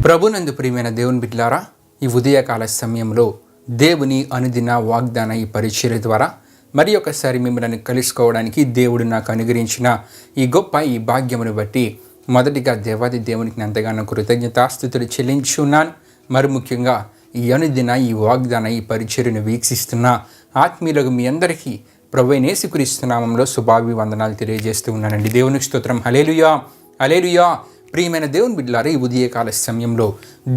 ప్రభునందు ప్రియమైన దేవుని బిడ్డలారా, ఈ ఉదయకాల సమయంలో దేవుని అనుదిన వాగ్దాన ఈ పరిచర్య ద్వారా మరి ఒకసారి మిమ్మల్ని కలుసుకోవడానికి దేవుడు నాకు అనుగ్రహించిన ఈ గొప్ప ఈ భాగ్యమును బట్టి మొదటిగా దేవాది దేవునికి ఎంతగానో కృతజ్ఞతాస్తుతులు చెల్లించున్నాను. మరి ముఖ్యంగా ఈ అనుదిన ఈ వాగ్దాన ఈ పరిచర్యను వీక్షిస్తున్న ఆత్మీయులకు మీ అందరికీ ప్రభువైన యేసుక్రీస్తు నామములో శుభాభివందనాలు తెలియజేస్తూ ఉన్నానండి. దేవునికి స్తోత్రం. హల్లెలూయా, హల్లెలూయా. ప్రియమైన దేవుని బిడ్డలారా, ఈ ఉదయకాల సమయంలో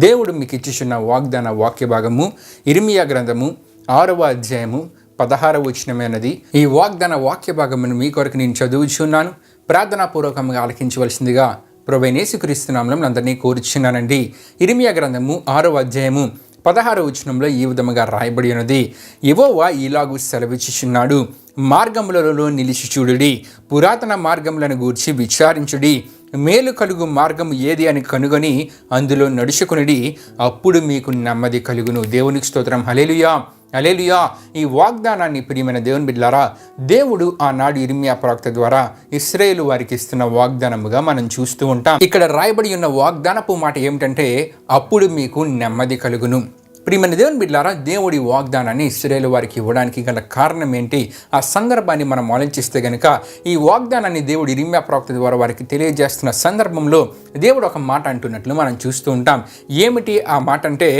దేవుడు మీకు ఇచ్చుచున్న వాగ్దాన వాక్య భాగము ఇర్మియా గ్రంథము 6వ అధ్యాయము 16వ వచనమైనది. ఈ వాగ్దాన వాక్య భాగమును మీ కొరకు నేను చదువుచున్నాను. ప్రార్థనాపూర్వకంగా ఆలకించవలసిందిగా ప్రభువైన యేసుక్రీస్తు నామములో అందరినీ కోరుచున్నానండి. ఇర్మియా గ్రంథము 6వ అధ్యాయము 16వ వచనంలో ఈ విధముగా రాయబడి ఉన్నది. యెహోవా ఇలాగు సెలవిచ్చుచున్నాడు, మార్గములలో నిలిచి చూడుడి, పురాతన మార్గములను గూర్చి విచారించుడి, మేలు కలుగు మార్గము ఏది అని కనుగొని అందులో నడుచుకునిడి, అప్పుడు మీకు నెమ్మది కలుగును. దేవునికి స్తోత్రం. హల్లెలూయా, హల్లెలూయా. ఈ వాగ్దానాన్ని ప్రియమైన దేవుని బిడ్డలారా, దేవుడు ఆనాడు ఇర్మియా ప్రవక్త ద్వారా ఇశ్రాయేలు వారికి ఇస్తున్న వాగ్దానముగా మనం చూస్తూ ఉంటాం. ఇక్కడ రాయబడి ఉన్న వాగ్దానపు మాట ఏమిటంటే, అప్పుడు మీకు నెమ్మది కలుగును. ప్రియమైన దేవుని బిడ్డలారా, దేవుడి వాగ్దానాన్ని ఇశ్రాయేలు వారికి ఇవ్వడానికి గల కారణం ఏంటి? ఆ సందర్భాన్ని మనం ఆలోచిస్తే కనుక ఈ వాగ్దానాన్ని దేవుడు ఇర్మియా ప్రవక్త ద్వారా వారికి తెలియజేస్తున్న సందర్భంలో దేవుడు ఒక మాట అంటున్నట్లు మనం చూస్తూ ఉంటాం. ఏమిటి ఆ మాట అంటే,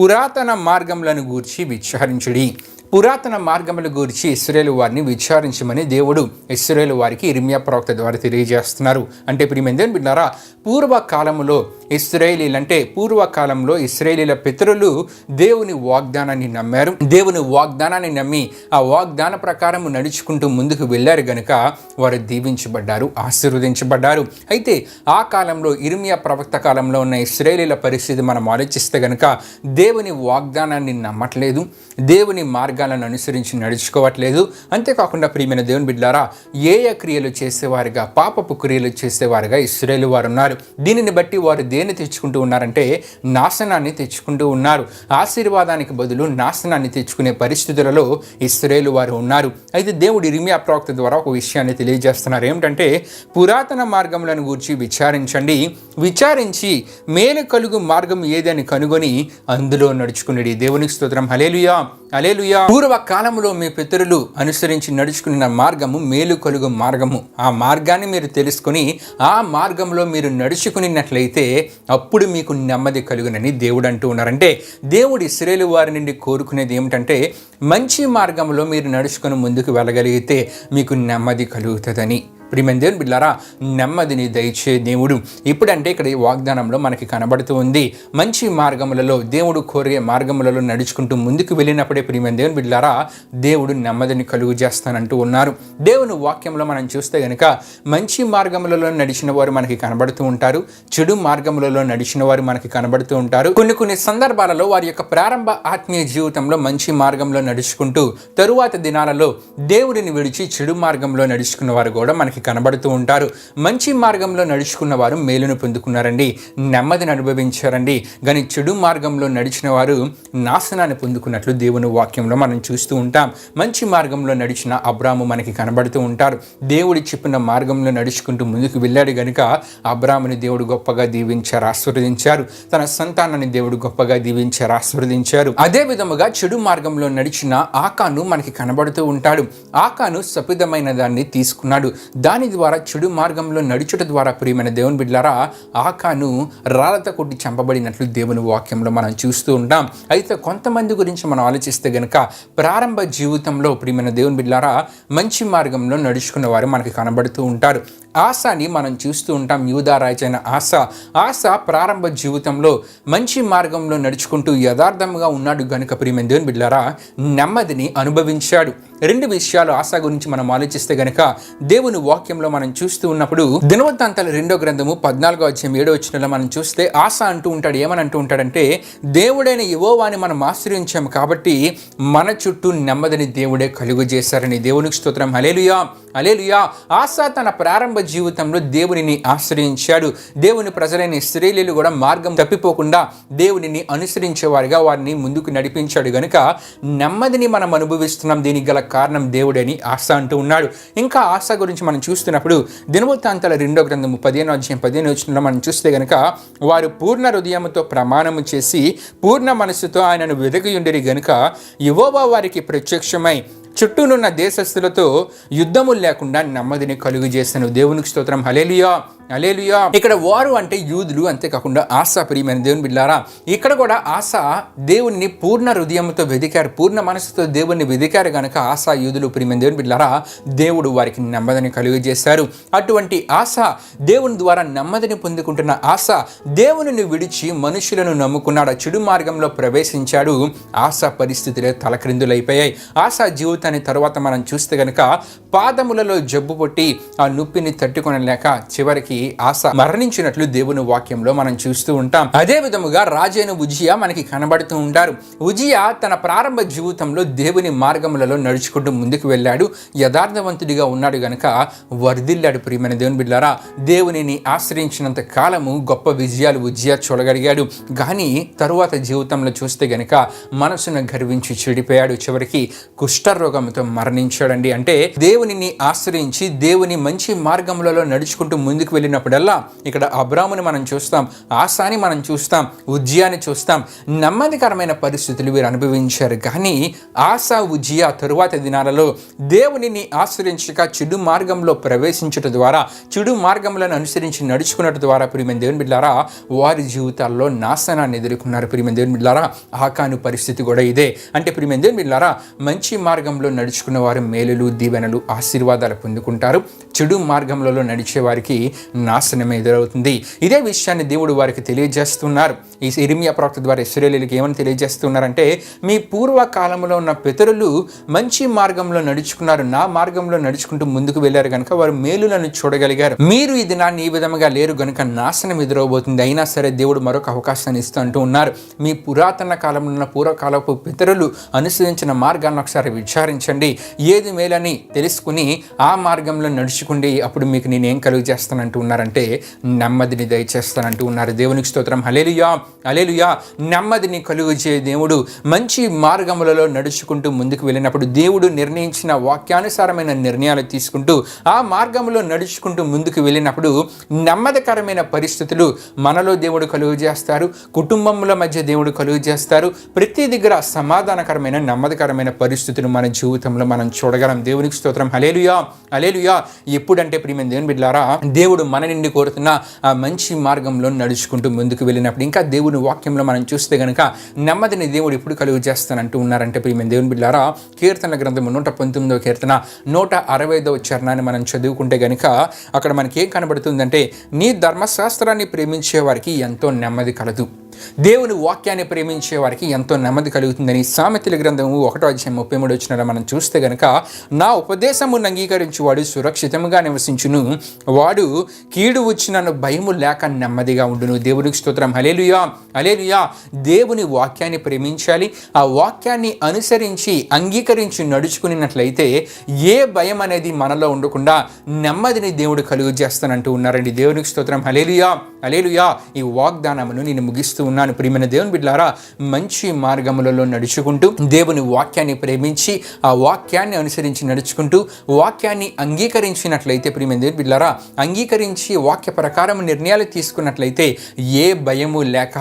పురాతన మార్గములను గూర్చి విచారించుడి. పురాతన మార్గముల గురించి ఇశ్రాయేలు వారిని విచారించమని దేవుడు ఇశ్రాయేలు వారికి ఇర్మియా ప్రవక్త ద్వారా తెలియజేస్తున్నారు. అంటే ప్రియమైన దేవుని బిడ్డలారా, పూర్వకాలంలో పూర్వకాలంలో ఇశ్రాయేలీల పితరులు దేవుని వాగ్దానాన్ని నమ్మారు. దేవుని వాగ్దానాన్ని నమ్మి ఆ వాగ్దాన ప్రకారం నడుచుకుంటూ ముందుకు వెళ్ళారు గనుక వారు దీవించబడ్డారు, ఆశీర్వదించబడ్డారు. అయితే ఆ కాలంలో ఇర్మియా ప్రవక్త కాలంలో ఉన్న ఇశ్రాయేలీల పరిస్థితి మనం ఆలోచిస్తే గనుక దేవుని వాగ్దానాన్ని నమ్మట్లేదు, దేవుని మార్గాలను అనుసరించి నడుచుకోవట్లేదు. అంతేకాకుండా ప్రియమైన దేవుని బిడ్డలారా, ఏయ క్రియలు చేసేవారుగా, పాపపు క్రియలు చేసేవారుగా ఇశ్రాయేలు వారు ఉన్నారు. దీనిని బట్టి వారు దేన్ని తెచ్చుకుంటూ ఉన్నారంటే, నాశనాన్ని తెచ్చుకుంటూ ఉన్నారు. ఆశీర్వాదానికి బదులు నాశనాన్ని తెచ్చుకునే పరిస్థితులలో ఇశ్రాయేలు వారు ఉన్నారు. అయితే దేవుడు ఇర్మియా ప్రవక్త ద్వారా ఒక విషయాన్ని తెలియజేస్తున్నారు. ఏమిటంటే, పురాతన మార్గములను గూర్చి విచారించండి, విచారించి మేలు కలుగు మార్గం ఏదని కనుగొని అందులో నడుచుకునేది. దేవునికి స్తోత్రం. హల్లెలూయా, హల్లెలూయా. పూర్వ కాలంలో మీ పితరులు అనుసరించి నడుచుకున్న మార్గము మేలు కలుగు మార్గము. ఆ మార్గాన్ని మీరు తెలుసుకొని ఆ మార్గంలో మీరు నడుచుకున్నట్లయితే అప్పుడు మీకు నెమ్మది కలుగునని దేవుడు అంటూ ఉన్నారంటే, దేవుడు ఇశ్రాయేలు వారి నుండి కోరుకునేది ఏమిటంటే, మంచి మార్గంలో మీరు నడుచుకొని ముందుకు వెళ్ళగలిగితే మీకు నెమ్మది కలుగుతుందని. ప్రియమైన దేవుని బిడ్డలారా, నెమ్మదిని దయచే దేవుడు ఇప్పుడంటే ఇక్కడ ఈ వాగ్దానంలో మనకి కనబడుతూ ఉంది. మంచి మార్గములలో, దేవుడు కోరే మార్గములలో నడుచుకుంటూ ముందుకు వెళ్ళినప్పుడే ప్రియమైన దేవుని బిడ్డలారా, దేవుడు నెమ్మదిని కలుగు చేస్తానంటూ ఉన్నారు. దేవుని వాక్యంలో మనం చూస్తే గనుక మంచి మార్గములలో నడిచిన వారు మనకి కనబడుతూ ఉంటారు, చెడు మార్గములలో నడిచిన వారు మనకి కనబడుతూ ఉంటారు. కొన్ని సందర్భాలలో వారి యొక్క ప్రారంభ ఆత్మీయ జీవితంలో మంచి మార్గంలో నడుచుకుంటూ తరువాత దినాలలో దేవుడిని విడిచి చెడు మార్గంలో నడుచుకున్న వారు కూడా మనకి కనబడుతూ ఉంటారు. మంచి మార్గంలో నడుచుకున్న వారు మేలును పొందుకున్నారండి, నెమ్మదిని అనుభవించారండి. కానీ చెడు మార్గంలో నడిచిన వారు నాశనాన్ని పొందుకున్నట్లు దేవుని వాక్యంలో మనం చూస్తూ ఉంటాం. మంచి మార్గంలో నడిచిన అబ్రాము మనకి కనబడుతూ ఉంటారు. దేవుడి చెప్పిన మార్గంలో నడుచుకుంటూ ముందుకు వెళ్ళాడు గనుక అబ్రాముని దేవుడు గొప్పగా దీవించారు, ఆశీర్వదించారు. తన సంతానాన్ని దేవుడు గొప్పగా దీవించారు, ఆశీర్వదించారు. అదే విధముగా చెడు మార్గంలో నడిచిన ఆకాను మనకి కనబడుతూ ఉంటాడు. ఆకాను సపిదమైన దాన్ని తీసుకున్నాడు. దాని ద్వారా చెడు మార్గంలో నడుచుట ద్వారా ప్రియమైన దేవుని బిడ్డలారా, ఆకాను రాళ్ళతో కొట్టి చంపబడినట్లు దేవుని వాక్యంలో మనం చూస్తూ ఉంటాం. అయితే కొంతమంది గురించి మనం ఆలోచిస్తే గనుక ప్రారంభ జీవితంలో ప్రియమైన దేవుని బిడ్డలారా మంచి మార్గంలో నడుచుకున్న వారు మనకి కనబడుతూ ఉంటారు. ఆశాని మనం చూస్తూ ఉంటాం. యూదా రాజైన ఆశ ప్రారంభ జీవితంలో మంచి మార్గంలో నడుచుకుంటూ యథార్థంగా ఉన్నాడు గనుక ప్రియమైన దేవుని బిడ్డలారా నెమ్మదిని అనుభవించాడు. రెండు విషయాలు ఆశ గురించి మనం ఆలోచిస్తే గనుక దేవుని వాక్యంలో మనం చూస్తూ ఉన్నప్పుడు దినవృత్తాంతాల 2వ గ్రంథము 14వ అధ్యాయం 7వ వచనంలో మనం చూస్తే ఆశ అంటూ ఉంటాడు. ఏమని అంటూ ఉంటాడంటే, దేవుడైన యెహోవాని మనం ఆశ్రయించాము కాబట్టి మన చుట్టూ నెమ్మదిని దేవుడే కలుగు చేశారని. దేవునికి స్తోత్రం. హల్లెలూయా, హల్లెలూయా. ఆశ తన ప్రారంభ జీవితంలో దేవునిని ఆశ్రయించాడు. దేవుని ప్రజలైన ఇశ్రాయేలీయులు కూడా మార్గం తప్పిపోకుండా దేవునిని అనుసరించేవారుగా వారిని ముందుకు నడిపించాడు గనుక నెమ్మదిని మనం అనుభవిస్తున్నాం. దీనికి గల కారణం దేవుడని ఆశ అంటూ ఉన్నాడు. ఇంకా ఆశ గురించి మనం చూస్తున్నప్పుడు దినవృత్తాంతాల 2వ గ్రంథము 15వ అధ్యాయం 15వ వచనంలో మనం చూస్తే గనుక వారు పూర్ణ హృదయముతో ప్రమాణము చేసి పూర్ణ మనస్సుతో ఆయనను వెదకియుండిరి గనుక యెహోవా వారికి ప్రత్యక్షమై చుట్టూనున్న దేశస్థులతో యుద్ధములు లేకుండా నెమ్మదిని కలుగు చేశాను. దేవునికి స్తోత్రం. హల్లెలూయా, హల్లెలూయా. ఇక్కడ వారు అంటే యూదులు, అంతేకాకుండా ఆశ ప్రియమైన దేవుని బిడ్డలారా, ఇక్కడ కూడా ఆశ దేవుని పూర్ణ హృదయంతో వెదికారు, పూర్ణ మనసుతో దేవుని వెదికారు గనక ఆశ యూదులు ప్రియమైన దేవుని బిడ్డలారా దేవుడు వారికి నెమ్మదిని కలుగు చేశారు. అటువంటి ఆశ, దేవుని ద్వారా నెమ్మదిని పొందుకుంటున్న ఆశ దేవునిని విడిచి మనుషులను నమ్ముకున్నాడు, చెడు మార్గంలో ప్రవేశించాడు. ఆశ పరిస్థితులే తలక్రిందులైపోయాయి. ఆశ జీవితాన్ని తర్వాత మనం చూస్తే గనక పాదములలో జబ్బు పుట్టి ఆ నొప్పిని తట్టుకొనలేక చివరికి ఆశ మరణించినట్లు దేవుని వాక్యంలో మనం చూస్తూ ఉంటాం. అదే విధముగా రాజైన ఉజ్జియా మనకి కనబడుతూ ఉంటారు. ఉజ్జియా తన ప్రారంభ జీవితంలో దేవుని మార్గములలో నడుచుకుంటూ ముందుకు వెళ్ళాడు, యథార్థవంతుడిగా ఉన్నాడు గనక వర్ధిల్లాడు. ప్రియమైన దేవుని బిడ్డలారా, దేవునిని ఆశ్రయించినంత కాలము గొప్ప విజయాలు ఉజ్జియా చూడగలిగాడు. కానీ తరువాత జీవితంలో చూస్తే గనక మనసును గర్వించి చెడిపోయాడు, చివరికి కుష్ఠరోగంతో మరణించాడండి. అంటే దేవునిని ఆశ్రయించి దేవుని మంచి మార్గములలో నడుచుకుంటూ ముందుకు వెళ్ళినప్పుడల్లా ఇక్కడ అబ్రాముని మనం చూస్తాం, ఆశాని మనం చూస్తాం, ఉజ్జియాని చూస్తాం. నెమ్మదికరమైన పరిస్థితులు వీరు అనుభవించారు. కానీ ఆశ, ఉజ్జియా తరువాత దినాలలో దేవునిని ఆశ్రయించక చెడు మార్గంలో ప్రవేశించట ద్వారా, చెడు మార్గములను అనుసరించి నడుచుకున్నట్టు ద్వారా ప్రియమైన దేవుని బిడ్డలారా వారి జీవితాల్లో నాశనాన్ని ఎదుర్కొన్నారు. ప్రియమైన దేవుని బిడ్డలారా ఆకాను పరిస్థితి కూడా ఇదే. అంటే ప్రియమైన దేవుని బిడ్డలారా మంచి మార్గంలో నడుచుకున్న వారు మేలులు, దీవెనలు, ఆశీర్వాదాలు పొందుకుంటారు. చెడు మార్గంలో నడిచే వారికి నాశనం ఎదురవుతుంది. ఇదే విషయాన్ని దేవుడు వారికి తెలియజేస్తున్నారు. ఈ ఇర్మియా ప్రవక్త ద్వారా ఇశ్రాయేలీయులకు ఏమని తెలియజేస్తున్నారంటే, మీ పూర్వకాలంలో ఉన్న పితరులు మంచి మార్గంలో నడుచుకున్నారు, నా మార్గంలో నడుచుకుంటూ ముందుకు వెళ్ళారు కనుక వారు మేలులను చూడగలిగారు. మీరు ఈ దినాన్ని ఈ విధంగా లేరు కనుక నాశనం ఎదురవబోతుంది. అయినా సరే దేవుడు మరొక అవకాశాన్ని ఇస్తూ అంటూ ఉన్నారు. మీ పురాతన కాలంలో ఉన్న పూర్వకాలపు పితరులు అనుసరించిన మార్గాన్ని ఒకసారి విచారించండి, ఏది మేలని తెలుసుకుని ఆ మార్గంలో నడుచుకుండి, అప్పుడు మీకు నేనేం కలుగు చేస్తానంటూ ఉన్నారంటే నెమ్మదిని దయచేస్తానంటూ ఉన్నారు. దేవునికి స్తోత్రం. హల్లెలూయా, హల్లెలూయా. నెమ్మదిని కలుగు చే దేవుడు మంచి మార్గములలో నడుచుకుంటూ ముందుకు వెళ్ళినప్పుడు దేవుడు నిర్ణయించిన వాక్యానుసారమైన నిర్ణయాలు తీసుకుంటూ ఆ మార్గంలో నడుచుకుంటూ ముందుకు వెళ్ళినప్పుడు నెమ్మదికరమైన పరిస్థితులు మనలో దేవుడు కలుగు చేస్తారు, కుటుంబముల మధ్య దేవుడు కలుగు చేస్తారు. ప్రతి దగ్గర సమాధానకరమైన నెమ్మదికరమైన పరిస్థితులు మన జీవితంలో మనం చూడగలం. దేవునికి స్తోత్రం. హల్లెలూయా, హల్లెలూయా. ఎప్పుడంటే ప్రియమైన దేవుని బిడ్డలారా దేవుడు మన నుండి కోరుతున్న ఆ మంచి మార్గంలో నడుచుకుంటూ ముందుకు వెళ్ళినప్పుడు, ఇంకా దేవుని వాక్యంలో మనం చూస్తే గనుక నెమ్మదిని దేవుడు ఎప్పుడు కలుగు చేస్తానంటూ ఉన్నారంటే ప్రియమైన దేవుని బిడ్డలారా కీర్తన గ్రంథము 119వ కీర్తన 165వ చరణాన్ని మనం చదువుకుంటే గనుక అక్కడ మనకి ఏం కనబడుతుందంటే, నీ ధర్మశాస్త్రాన్ని ప్రేమించే వారికి ఎంతో నెమ్మది కలదు, దేవుని వాక్యాన్ని ప్రేమించే వారికి ఎంతో నెమ్మది కలుగుతుందని సామెతల గ్రంథము 1వ అధ్యాయం 33వ వచనంలో మనం చూస్తే గనక, నా ఉపదేశమును అంగీకరించి వాడు సురక్షితంగా నివసించును, వాడు కీడు వచ్చినను భయము లేక నెమ్మదిగా ఉండును. దేవునికి స్తోత్రం. హల్లెలూయా, హల్లెలూయా. దేవుని వాక్యాన్ని ప్రేమించాలి, ఆ వాక్యాన్ని అనుసరించి అంగీకరించి నడుచుకున్నట్లయితే ఏ భయం అనేది మనలో ఉండకుండా నెమ్మదిని దేవుడు కలుగు చేస్తానంటూ ఉన్నారండి. దేవునికి స్తోత్రం. హల్లెలూయా, హల్లెలూయా. ఈ వాగ్దానమును నేను ముగిస్తూ ఉన్నాను. ప్రియమైన దేవుని బిడ్డలారా మంచి మార్గములలో నడుచుకుంటూ దేవుని వాక్యాన్ని ప్రేమించి ఆ వాక్యాన్ని అనుసరించి నడుచుకుంటూ వాక్యాన్ని అంగీకరించినట్లయితే ప్రియమైన దేవుని బిడ్డలారా అంగీకరించి వాక్య ప్రకారం నిర్ణయాలు తీసుకున్నట్లయితే ఏ భయము లేక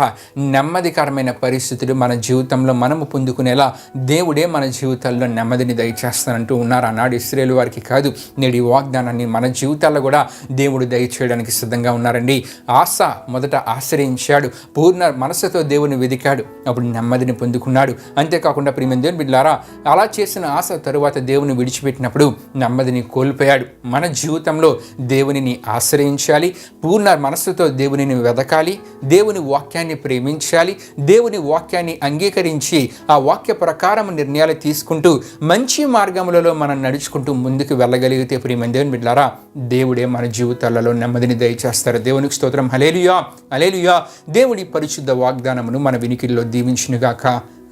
నెమ్మదికరమైన పరిస్థితులు మన జీవితంలో మనము పొందుకునేలా దేవుడే మన జీవితాల్లో నెమ్మదిని దయచేస్తానంటూ ఉన్నారు. ఆనాడు ఇశ్రాయేలు వారికి కాదు, నేడు ఈ వాగ్దానాన్ని మన జీవితాల్లో కూడా దేవుడు దయచేయడానికి సిద్ధంగా ఉన్నారండి. ఆశ మొదట ఆశ్రయించాడు, పూర్ణ మనసుతో దేవుని వెదికాడు, అప్పుడు నెమ్మదిని పొందుకున్నాడు. అంతేకాకుండా ప్రియమైన దేవుని బిడ్డలారా అలా చేసిన ఆశ తరువాత దేవుని విడిచిపెట్టినప్పుడు నెమ్మదిని కోల్పోయాడు. మన జీవితంలో దేవునిని ఆశ్రయించాలి, పూర్ణ మనసుతో దేవునిని వెదకాలి, దేవుని వాక్యాన్ని ప్రేమించాలి, దేవుని వాక్యాన్ని అంగీకరించి ఆ వాక్య ప్రకారం నిర్ణయాలు తీసుకుంటూ మంచి మార్గములలో మనం నడుచుకుంటూ ముందుకు వెళ్ళగలిగితే ప్రియమైన దేవుని బిడ్డలారా దేవుడే మన జీవితాలలో నెమ్మదిని దయచేస్తారు. దేవునికి స్తోత్రం. హల్లెలూయా, హల్లెలూయా. దేవుడి పరిశుద్ధ వాగ్దానమును మన వినికిడిలో దీవించునుగాక.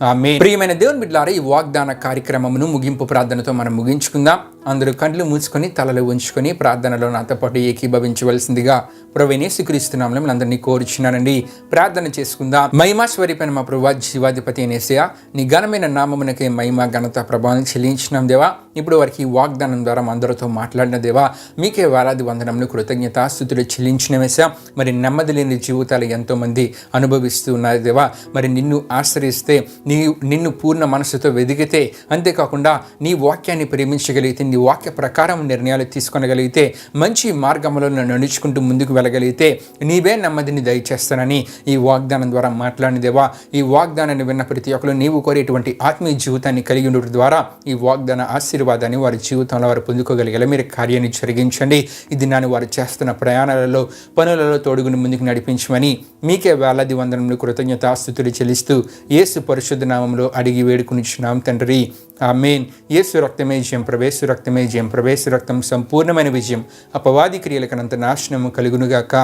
ఆమేన్. ప్రియమైన దేవుని బిడ్డలారా ఈ వాగ్దాన కార్యక్రమమును ముగింపు ప్రార్థనతో మనం ముగించుకుందాం. అందరూ కళ్ళు మూసుకొని తలలు ఉంచుకొని ప్రార్థనలో నాతో పాటు ఏకీభవించవలసిందిగా ప్రభువైన యేసుక్రీస్తు నామములో అందరినీ కోరుచున్నానండి. ప్రార్థన చేసుకుందాం. మహిమ స్వరూపైన మా ప్రభువా జీవాధిపతి యేసయ్యా, నీ ఘనమైన నామమునకే మహిమ ఘనత ప్రభావం చెల్లించినాం దేవా. ఇప్పుడు వారికి ఈ వాగ్దానం ద్వారా అందరితో మాట్లాడిన దేవా, మీకే వేలాది వందనములు, కృతజ్ఞతాస్తుతులు చెల్లించిన వేసా. మరి నెమ్మది లేని జీవితాలు ఎంతోమంది అనుభవిస్తూ ఉన్నారు దేవా. మరి నిన్ను ఆశ్రయిస్తే, నిన్ను పూర్ణ మనసుతో వెదిగితే, అంతేకాకుండా నీ వాక్యాన్ని ప్రేమించగలిగితే, నీ వాక్య ప్రకారం నిర్ణయాలు తీసుకొనగలిగితే, మంచి మార్గంలో నడుచుకుంటూ ముందుకు వెళ్ళగలిగితే నీవే నెమ్మదిని దయచేస్తానని ఈ వాగ్దానం ద్వారా మాట్లాడిన దేవా. ఈ వాగ్దానాన్ని విన్న ప్రతి ఒక్కరు నీవు కోరేటువంటి ఆత్మీయ జీవితాన్ని కలిగి ఉండడం ద్వారా ఈ వాగ్దాన ఆశీర్వాదాన్ని వారి జీవితంలో వారు పొందుకోగలిగేలా మీరు కార్యాన్ని జరిగించండి. ఇది నాని వారు చేస్తున్న ప్రయాణాలలో, పనులలో తోడుగుని ముందుకు నడిపించమని మీకే వేలాది వందనములు, కృతజ్ఞతాస్తుతులు చెల్లిస్తూ యేసు పరిశుద్ధ నామములో అడిగి వేడుకునిచున్నాం తండ్రి. ఆమేన్. యేసు రక్తమే జయం, ప్రవేశ రక్తమే జయం, ప్రవేశ రక్తం సంపూర్ణమైన విజయం, అపవాది క్రియలకనంత నాశనము కలుగునుగాక.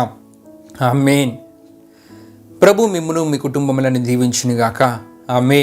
ఆమేన్. ప్రభు మిమ్మును మీ కుటుంబములను దీవించునుగాక. ఆమేన్.